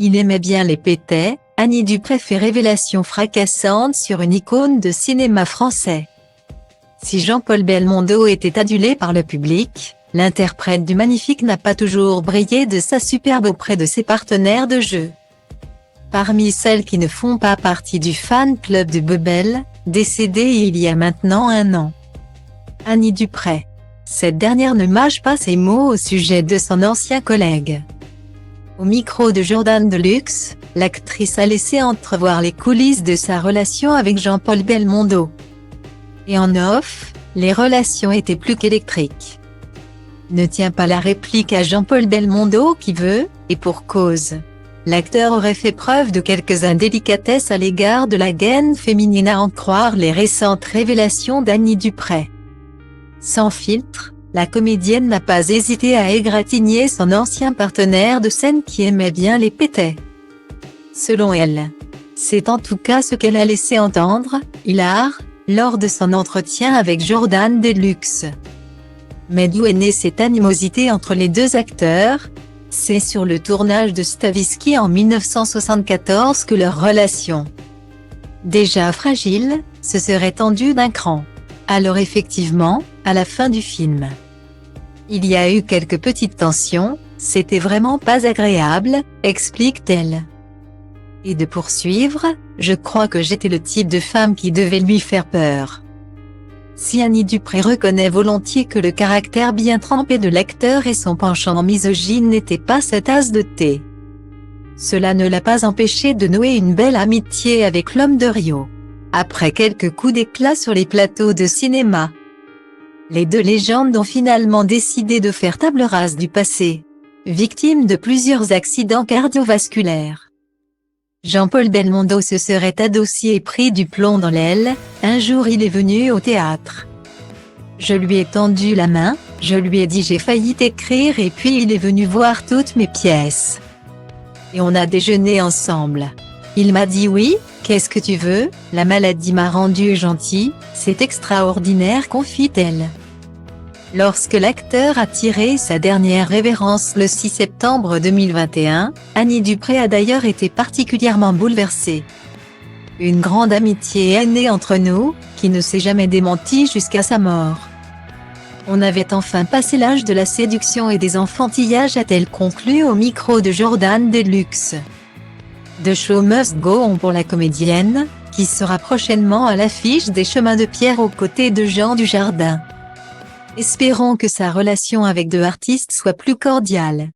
Il aimait bien les pétais. Annie Dupray fait révélation fracassante sur une icône de cinéma français. Si Jean-Paul Belmondo était adulé par le public, l'interprète du Magnifique n'a pas toujours brillé de sa superbe auprès de ses partenaires de jeu. Parmi celles qui ne font pas partie du fan club de Bebel, décédée il y a maintenant 1 an. Annie Dupray. Cette dernière ne mâche pas ses mots au sujet de son ancien collègue. Au micro de Jordan Deluxe, l'actrice a laissé entrevoir les coulisses de sa relation avec Jean-Paul Belmondo. Et en off, les relations étaient plus qu'électriques. Ne tient pas la réplique à Jean-Paul Belmondo qui veut, et pour cause. L'acteur aurait fait preuve de quelques indélicatesses à l'égard de la gaine féminine à en croire les récentes révélations d'Annie Dupray. Sans filtre, la comédienne n'a pas hésité à égratigner son ancien partenaire de scène qui aimait bien les pétais. Selon elle, c'est en tout cas ce qu'elle a laissé entendre, hilar, lors de son entretien avec Jordan Deluxe. Mais d'où est née cette animosité entre les deux acteurs? C'est sur le tournage de Stavisky en 1974 que leur relation, déjà fragile, se serait tendue d'un cran. Alors effectivement, à la fin du film, il y a eu quelques petites tensions, c'était vraiment pas agréable, explique-t-elle. Et de poursuivre, je crois que j'étais le type de femme qui devait lui faire peur. Si Annie Dupray reconnaît volontiers que le caractère bien trempé de l'acteur et son penchant misogyne n'étaient pas sa tasse de thé, cela ne l'a pas empêché de nouer une belle amitié avec l'homme de Rio. Après quelques coups d'éclat sur les plateaux de cinéma, les deux légendes ont finalement décidé de faire table rase du passé, victime de plusieurs accidents cardiovasculaires. Jean-Paul Belmondo se serait adossé et pris du plomb dans l'aile. Un jour il est venu au théâtre. Je lui ai tendu la main, je lui ai dit j'ai failli t'écrire et puis il est venu voir toutes mes pièces. Et on a déjeuné ensemble. Il m'a dit oui, qu'est-ce que tu veux, la maladie m'a rendu gentil, c'est extraordinaire confie-t-elle. Lorsque l'acteur a tiré sa dernière révérence le 6 septembre 2021, Annie Dupray a d'ailleurs été particulièrement bouleversée. Une grande amitié est née entre nous, qui ne s'est jamais démentie jusqu'à sa mort. On avait enfin passé l'âge de la séduction et des enfantillages, a-t-elle conclu au micro de Jordan Deluxe. The show must go on pour la comédienne, qui sera prochainement à l'affiche des Chemins de Pierre aux côtés de Jean Dujardin. Espérons que sa relation avec deux artistes soit plus cordiale.